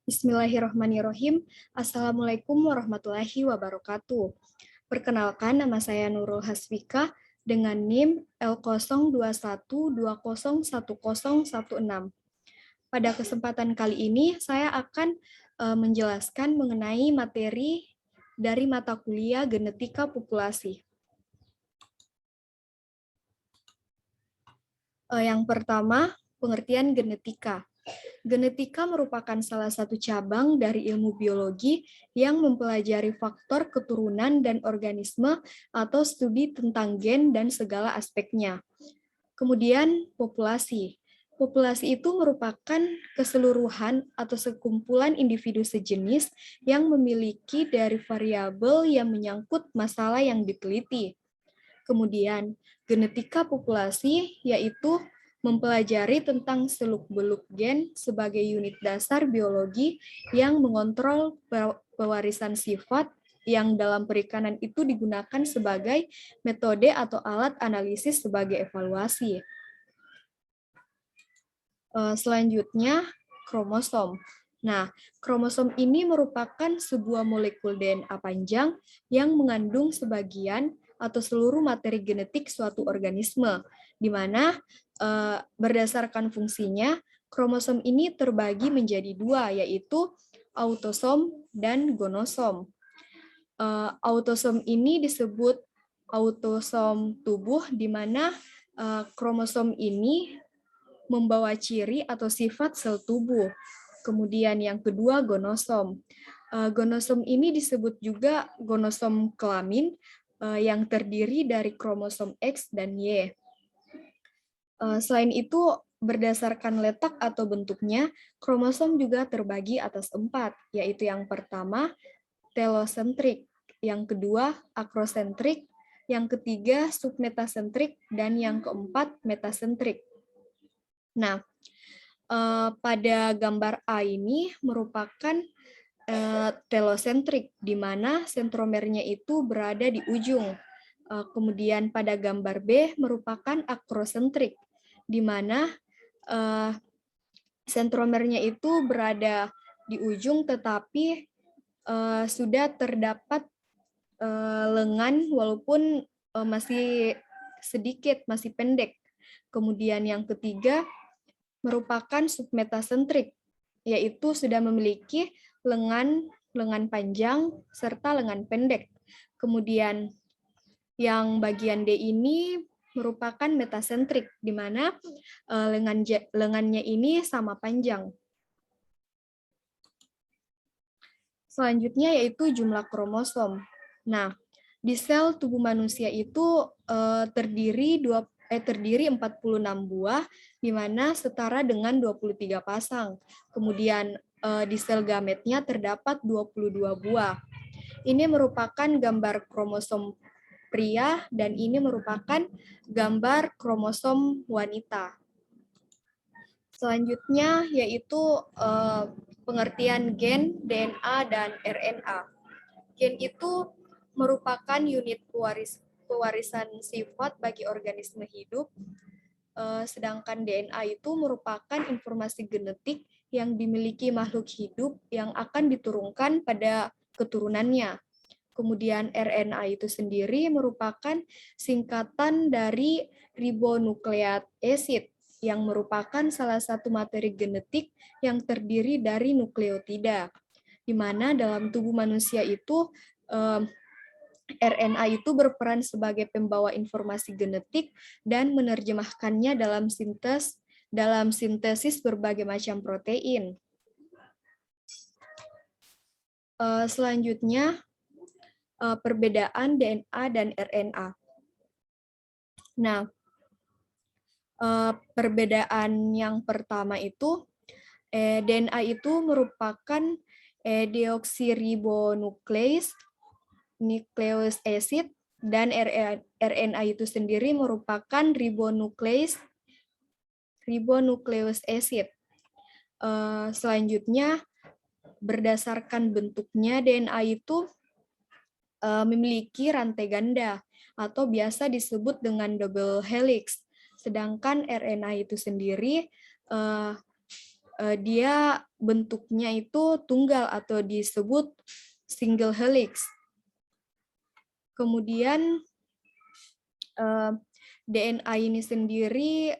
Bismillahirrahmanirrahim. Assalamualaikum warahmatullahi wabarakatuh. Perkenalkan, nama saya Nurul Hasfika dengan NIM L0212010116. Pada kesempatan kali ini, saya akan menjelaskan mengenai materi dari mata kuliah Genetika Populasi. Yang pertama, pengertian genetika. Genetika merupakan salah satu cabang dari ilmu biologi yang mempelajari faktor keturunan dan organisme atau studi tentang gen dan segala aspeknya. Kemudian, populasi. Populasi itu merupakan keseluruhan atau sekumpulan individu sejenis yang memiliki dari variabel yang menyangkut masalah yang diteliti. Kemudian, genetika populasi yaitu mempelajari tentang seluk-beluk gen sebagai unit dasar biologi yang mengontrol pewarisan sifat yang dalam perikanan itu digunakan sebagai metode atau alat analisis sebagai evaluasi. Selanjutnya, kromosom. Nah, kromosom ini merupakan sebuah molekul DNA panjang yang mengandung sebagian atau seluruh materi genetik suatu organisme, di mana berdasarkan fungsinya, kromosom ini terbagi menjadi dua, yaitu autosom dan gonosom. Autosom ini disebut autosom tubuh, di mana kromosom ini membawa ciri atau sifat sel tubuh. Kemudian yang kedua, gonosom. Gonosom ini disebut juga gonosom kelamin yang terdiri dari kromosom X dan Y. Selain itu, berdasarkan letak atau bentuknya, kromosom juga terbagi atas 4, yaitu yang pertama, telosentrik, yang kedua, akrosentrik, yang ketiga, submetasentrik, dan yang keempat, metasentrik. Nah, pada gambar A ini merupakan telosentrik, di mana sentromernya itu berada di ujung. Kemudian pada gambar B merupakan akrosentrik, di mana sentromernya itu berada di ujung, tetapi sudah terdapat lengan walaupun masih sedikit, masih pendek. Kemudian yang ketiga merupakan submetasentrik, yaitu sudah memiliki lengan panjang serta lengan pendek. Kemudian yang bagian D ini merupakan metasentrik, di mana lengannya ini sama panjang. Selanjutnya yaitu jumlah kromosom. Nah, di sel tubuh manusia itu terdiri 46 buah, di mana setara dengan 23 pasang. Kemudian di sel gametnya terdapat 22 buah. Ini merupakan gambar kromosom pria dan ini merupakan gambar kromosom wanita. Selanjutnya yaitu pengertian gen, DNA, dan RNA. Gen itu merupakan unit pewarisan sifat bagi organisme hidup, sedangkan DNA itu merupakan informasi genetik yang dimiliki makhluk hidup yang akan diturunkan pada keturunannya. Kemudian RNA itu sendiri merupakan singkatan dari ribonucleic acid, yang merupakan salah satu materi genetik yang terdiri dari nukleotida, di mana dalam tubuh manusia itu RNA itu berperan sebagai pembawa informasi genetik dan menerjemahkannya dalam sintesis berbagai macam protein. Selanjutnya, perbedaan DNA dan RNA. Nah, perbedaan yang pertama itu, DNA itu merupakan deoksiribonukleis nucleic acid, dan RNA itu sendiri merupakan ribonucleic acid. Selanjutnya, berdasarkan bentuknya, DNA itu memiliki rantai ganda atau biasa disebut dengan double helix. Sedangkan RNA itu sendiri dia bentuknya itu tunggal atau disebut single helix. Kemudian DNA ini sendiri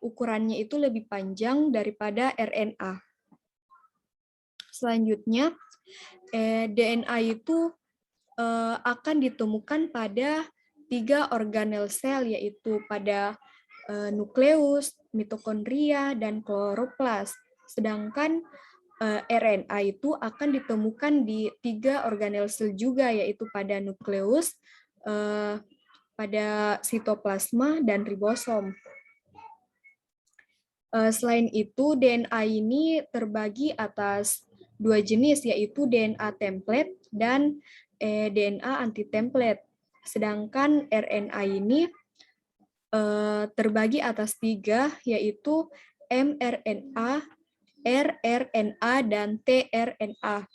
ukurannya itu lebih panjang daripada RNA. Selanjutnya, DNA itu akan ditemukan pada 3 organel sel, yaitu pada nukleus, mitokondria, dan kloroplas. Sedangkan RNA itu akan ditemukan di 3 organel sel juga, yaitu pada nukleus, pada sitoplasma, dan ribosom. Selain itu, DNA ini terbagi atas 2 jenis, yaitu DNA template dan DNA anti-template. Sedangkan RNA ini terbagi atas 3, yaitu mRNA, rRNA, dan tRNA.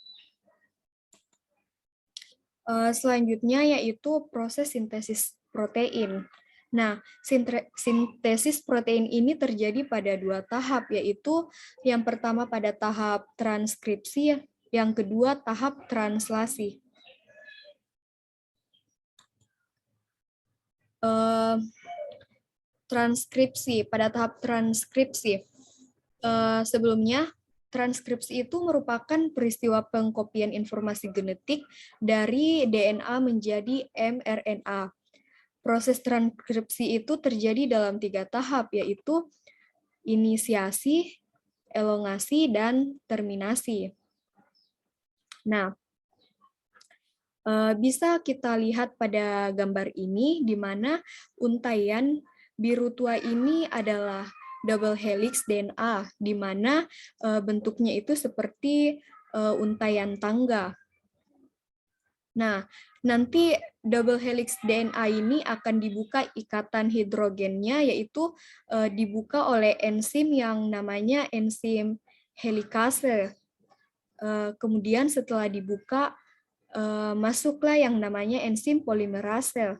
Selanjutnya yaitu proses sintesis protein. Nah, sintesis protein ini terjadi pada 2 tahap, yaitu yang pertama pada tahap transkripsi, yang kedua tahap translasi. Transkripsi, pada tahap transkripsi. Sebelumnya, transkripsi itu merupakan peristiwa pengkopian informasi genetik dari DNA menjadi mRNA. Proses transkripsi itu terjadi dalam 3 tahap, yaitu inisiasi, elongasi, dan terminasi. Nah, bisa kita lihat pada gambar ini, di mana untaian biru tua ini adalah double helix DNA, di mana bentuknya itu seperti untaian tangga. Nah, nanti double helix DNA ini akan dibuka ikatan hidrogennya, yaitu dibuka oleh enzim yang namanya enzim helikase. Kemudian setelah dibuka, masuklah yang namanya enzim polimerase.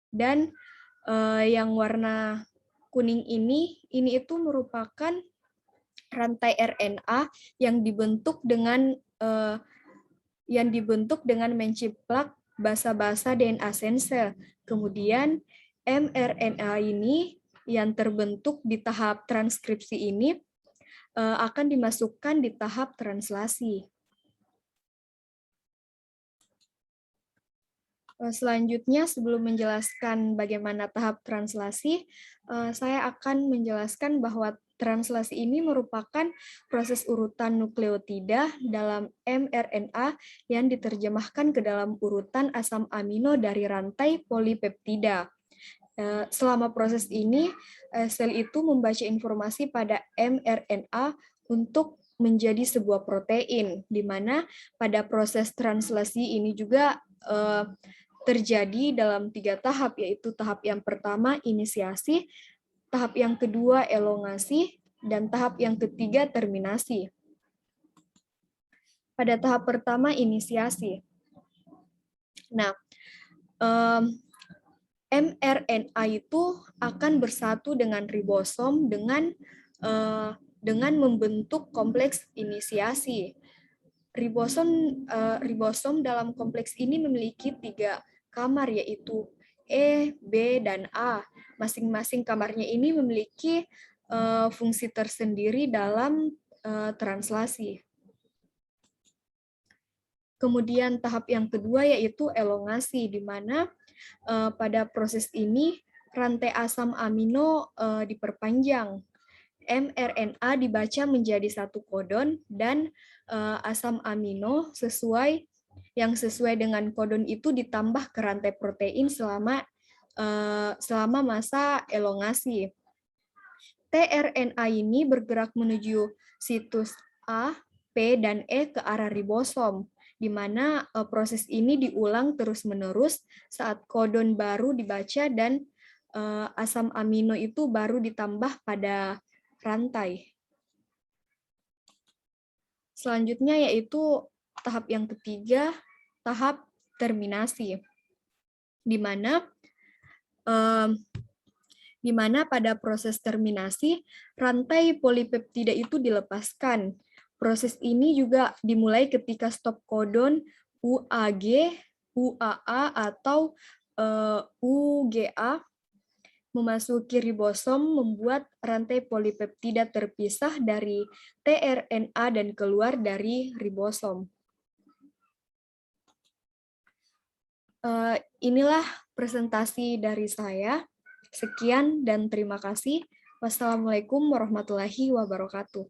Dan yang warna kuning ini itu merupakan rantai RNA yang dibentuk dengan menciplak basa-basa DNA sensor. Kemudian mRNA ini yang terbentuk di tahap transkripsi ini akan dimasukkan di tahap translasi. Selanjutnya, sebelum menjelaskan bagaimana tahap translasi, saya akan menjelaskan bahwa translasi ini merupakan proses urutan nukleotida dalam mRNA yang diterjemahkan ke dalam urutan asam amino dari rantai polipeptida. Selama proses ini, sel itu membaca informasi pada mRNA untuk menjadi sebuah protein, di mana pada proses translasi ini juga terjadi dalam 3 tahap, yaitu tahap yang pertama inisiasi, tahap yang kedua elongasi, dan tahap yang ketiga terminasi. Pada tahap pertama inisiasi. Nah, mRNA itu akan bersatu dengan ribosom dengan membentuk kompleks inisiasi. Ribosom dalam kompleks ini memiliki 3 kamar, yaitu E, B, dan A. Masing-masing kamarnya ini memiliki fungsi tersendiri dalam translasi. Kemudian tahap yang kedua yaitu elongasi, di mana pada proses ini rantai asam amino diperpanjang. mRNA dibaca menjadi 1 kodon dan asam amino sesuai dengan kodon itu ditambah ke rantai protein selama masa elongasi. tRNA ini bergerak menuju situs A, P, dan E ke arah ribosom, di mana proses ini diulang terus-menerus saat kodon baru dibaca dan asam amino itu baru ditambah pada rantai. Selanjutnya yaitu tahap yang ketiga, tahap terminasi, di mana di mana pada proses terminasi, rantai polipeptida itu dilepaskan. Proses ini juga dimulai ketika stop codon UAG, UAA, atau UGA memasuki ribosom, membuat rantai polipeptida terpisah dari tRNA dan keluar dari ribosom. Inilah presentasi dari saya. Sekian dan terima kasih. Wassalamualaikum warahmatullahi wabarakatuh.